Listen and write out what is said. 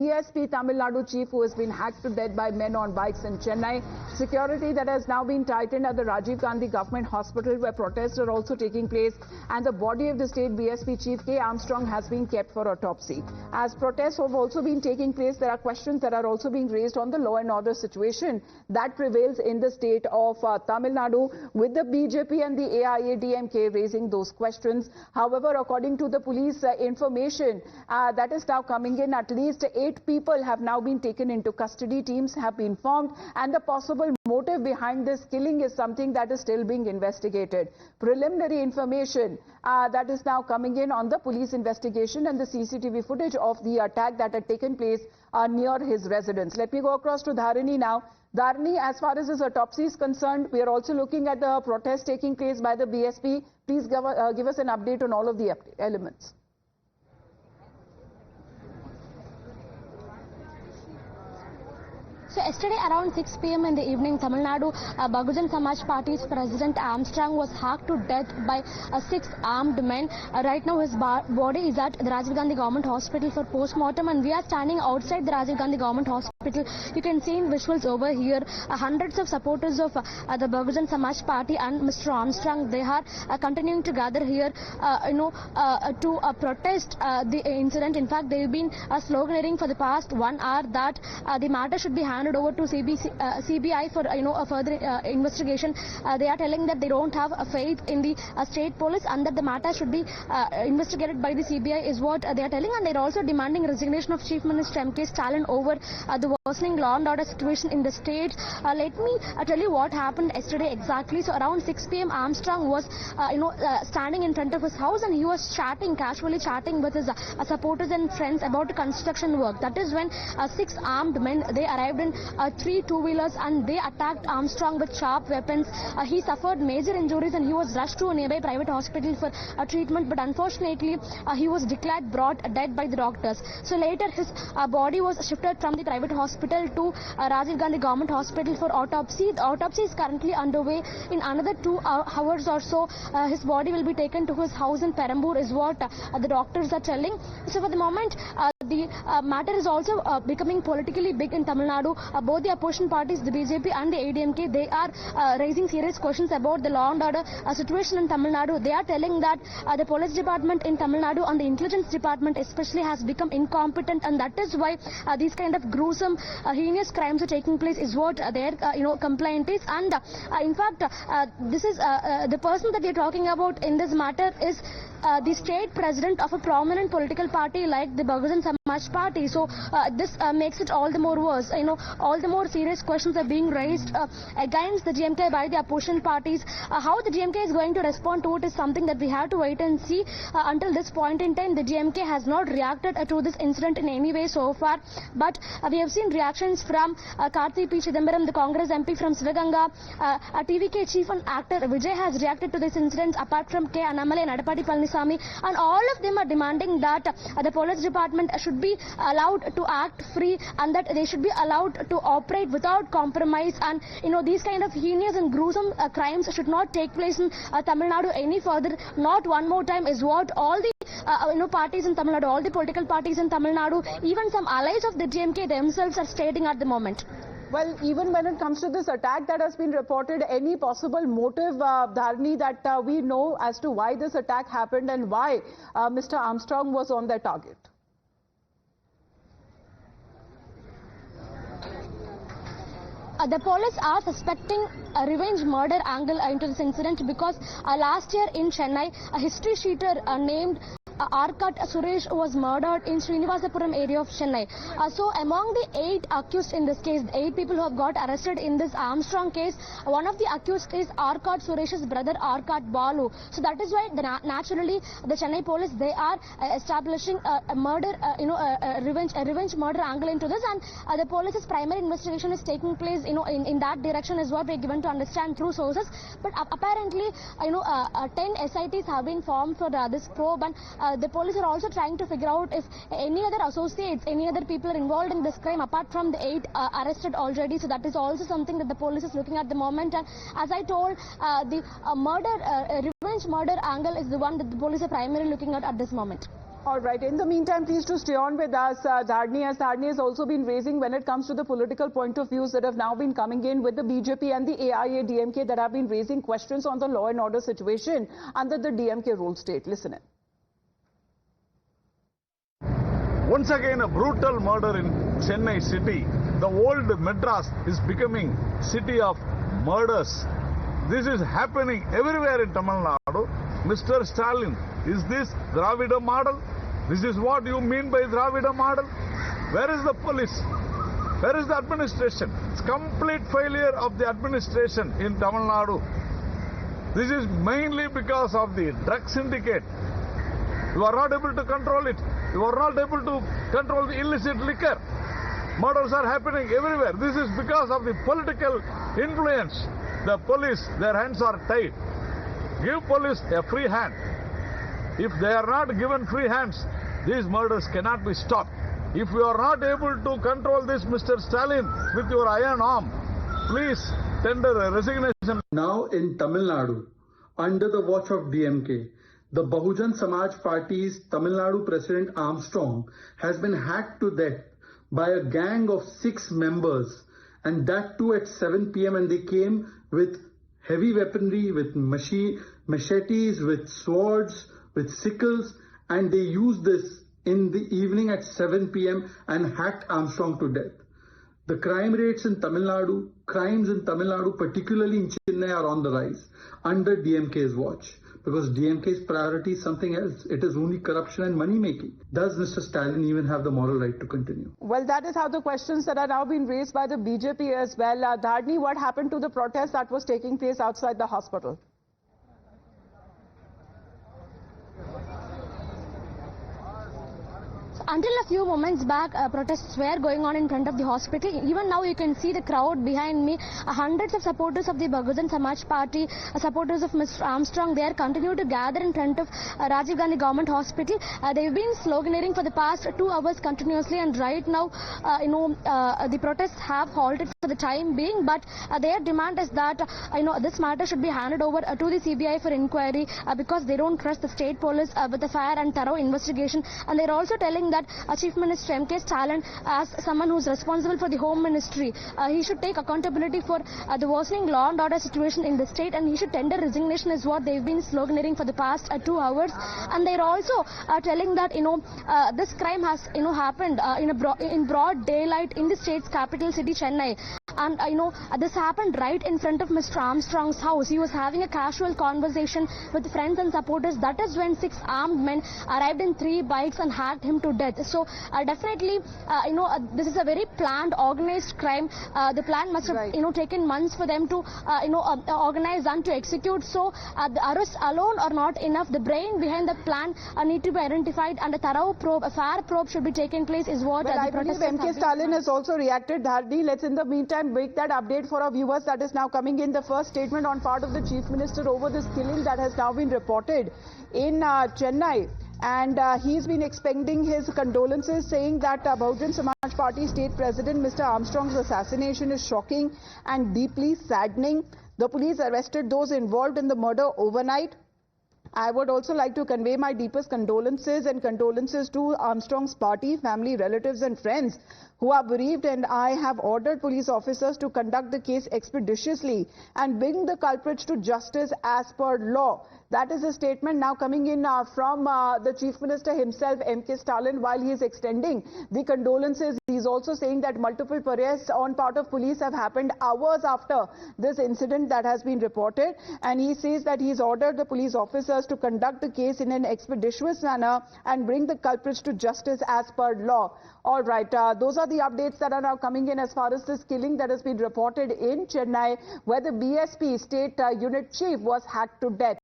BSP Tamil Nadu chief who has been hacked to death by men on bikes in Chennai. Security that has now been tightened at the Rajiv Gandhi Government Hospital where protests are also taking place, and the body of the state BSP Chief Armstrong has been kept for autopsy. As protests have also been taking place, there are questions that are also being raised on the law and order situation that prevails in the state of Tamil Nadu, with the BJP and the AIADMK raising those questions. However, according to the police information that is now coming in, at least 8 people have now been taken into custody. Teams have been formed, and the possible motive behind this killing is something that is still being investigated. Preliminary information that is now coming in on the police investigation and the CCTV footage of the attack that had taken place near his residence. Let me go across to Dharini now. Dharini, as far as this autopsy is concerned, we are also looking at the protest taking place by the BSP. Please give us an update on all of the elements. So yesterday around 6 p.m. in the evening, Tamil Nadu Bahujan Samaj Party's President Armstrong was hacked to death by 6 armed men. Right now his body is at the Rajiv Gandhi Government Hospital for post-mortem, and we are standing outside the Rajiv Gandhi Government Hospital. You can see in visuals over here hundreds of supporters of the Bahujan Samaj Party and Mr. Armstrong. They are continuing to gather here to protest the incident. In fact, they've been sloganeering for the past 1 hour that the matter should be handed over to CBI for a further investigation. They are telling that they don't have faith in the state police and that the matter should be investigated by the CBI is what they are telling, and they are also demanding resignation of Chief Minister M.K. Stalin over the worsening law and order situation in the state. Let me tell you what happened yesterday exactly. So around 6 p.m. Armstrong was standing in front of his house, and he was casually chatting with his supporters and friends about construction work. That is when 6 armed men, they arrived in 3 two-wheelers and they attacked Armstrong with sharp weapons. He suffered major injuries and he was rushed to a nearby private hospital for treatment, but unfortunately he was declared brought dead by the doctors. So later his body was shifted from the private hospital to Rajiv Gandhi Government Hospital for autopsy. The autopsy is currently underway. In another 2 hours or so, his body will be taken to his house in Perambur is what the doctors are telling. So for the moment, the matter is also becoming politically big in Tamil Nadu. Both the opposition parties, the BJP and the ADMK, they are raising serious questions about the law and order situation in Tamil Nadu. They are telling that the police department in Tamil Nadu and the intelligence department especially has become incompetent, and that is why these kind of gruesome, heinous crimes are taking place is what their complaint is. And in fact, this is the person that we are talking about in this matter is the state president of a prominent political party like the Bahujan Samaj Party. So this makes it all the more worse. All the more serious questions are being raised against the DMK by the opposition parties. How the DMK is going to respond to it is something that we have to wait and see. Until this point in time, the DMK has not reacted to this incident in any way so far. But we have seen reactions from Karthi P. Chidambaram, the Congress MP from Sivaganga. TVK chief and actor Vijay has reacted to this incident, apart from K. Annamalai and Adapati Palnisami. And all of them are demanding that the police department should be allowed to act free and that they should be allowed to operate without compromise, and these kind of heinous and gruesome crimes should not take place in Tamil Nadu any further, not one more time, is what all the parties in Tamil Nadu, all the political parties in Tamil Nadu, even some allies of the DMK themselves are stating at the moment. Well, even when it comes to this attack that has been reported, any possible motive, Dharni, that we know as to why this attack happened and why Mr. Armstrong was on their target? The police are suspecting a revenge murder angle into this incident because last year in Chennai, a history sheeter named Arkat Suresh was murdered in Srinivasapuram area of Chennai. So among the 8 accused in this case, 8 people who have got arrested in this Armstrong case, one of the accused is Arkat Suresh's brother Arkat Balu. So that is why naturally the Chennai police, they are establishing a murder, a revenge murder angle into this, and the police's primary investigation is taking place in that direction is what we are given to understand through sources. But apparently 10 SITs have been formed for this probe, and the police are also trying to figure out if any other associates, any other people are involved in this crime apart from the 8 arrested already. So that is also something that the police is looking at the moment. And as I told, the revenge murder angle is the one that the police are primarily looking at this moment. All right. In the meantime, please to stay on with us, Dharni, as Dharni has also been raising when it comes to the political point of views that have now been coming in with the BJP and the AIADMK that have been raising questions on the law and order situation under the DMK rule state. Listen in. Once again, a brutal murder in Chennai city. The old Madras is becoming city of murders. This is happening everywhere in Tamil Nadu. Mr. Stalin, is this Dravida model? This is what you mean by Dravida model? Where is the police? Where is the administration? It's complete failure of the administration in Tamil Nadu. This is mainly because of the drug syndicate. You are not able to control it. You are not able to control the illicit liquor. Murders are happening everywhere. This is because of the political influence. The police, their hands are tied. Give police a free hand. If they are not given free hands, these murders cannot be stopped. If you are not able to control this, Mr. Stalin, with your iron arm, please tender a resignation. Now in Tamil Nadu, under the watch of DMK, the Bahujan Samaj Party's Tamil Nadu President Armstrong has been hacked to death by a gang of 6 members, and that too at 7 p.m. and they came with heavy weaponry, with machetes, with swords, with sickles, and they used this in the evening at 7 p.m. and hacked Armstrong to death. The crime rates in Tamil Nadu, crimes in Tamil Nadu, particularly in Chennai, are on the rise under DMK's watch. Because DMK's priority is something else. It is only corruption and money making. Does Mr. Stalin even have the moral right to continue? Well, that is how the questions that are now being raised by the BJP as well. Dharni, what happened to the protest that was taking place outside the hospital? Until a few moments back, protests were going on in front of the hospital. Even now you can see the crowd behind me. Hundreds of supporters of the Bahujan Samaj Party, supporters of Mr. Armstrong, they are continuing to gather in front of Rajiv Gandhi Government Hospital. They've been sloganeering for the past 2 hours continuously, and right now, the protests have halted for the time being. But their demand is that this matter should be handed over to the CBI for inquiry because they don't trust the state police with a fair and thorough investigation. And they're also telling that Chief Minister M.K. Stalin, as someone who's responsible for the Home Ministry, he should take accountability for the worsening law and order situation in the state, and he should tender resignation is what they've been sloganeering for the past 2 hours. And they're also telling that this crime has happened in broad daylight in the state's capital city Chennai. And this happened right in front of Mr. Armstrong's house. He was having a casual conversation with friends and supporters. That is when 6 armed men arrived in 3 bikes and hacked him to death. So definitely, this is a very planned, organized crime. The plan must have taken months for them to organize and to execute. So the arrests alone are not enough. The brain behind the plan need to be identified, and a thorough probe, a fair probe should be taken place. Is what well, the I believe M.K. Stalin has also reacted. Dharni, let's in the meantime break that update for our viewers that is now coming in. The first statement on part of the Chief Minister over this killing that has now been reported in Chennai. And he's been expending his condolences, saying that Bahujan Samaj Party State President Mr. Armstrong's assassination is shocking and deeply saddening. The police arrested those involved in the murder overnight. I would also like to convey my deepest condolences to Armstrong's party, family, relatives and friends who are bereaved, and I have ordered police officers to conduct the case expeditiously and bring the culprits to justice as per law. That is a statement now coming in from the Chief Minister himself, M.K. Stalin, while he is extending the condolences. He is also saying that multiple arrests on part of police have happened hours after this incident that has been reported, and he says that he has ordered the police officers to conduct the case in an expeditious manner and bring the culprits to justice as per law. All right, those are the updates that are now coming in as far as this killing that has been reported in Chennai, where the BSP State Unit Chief was hacked to death.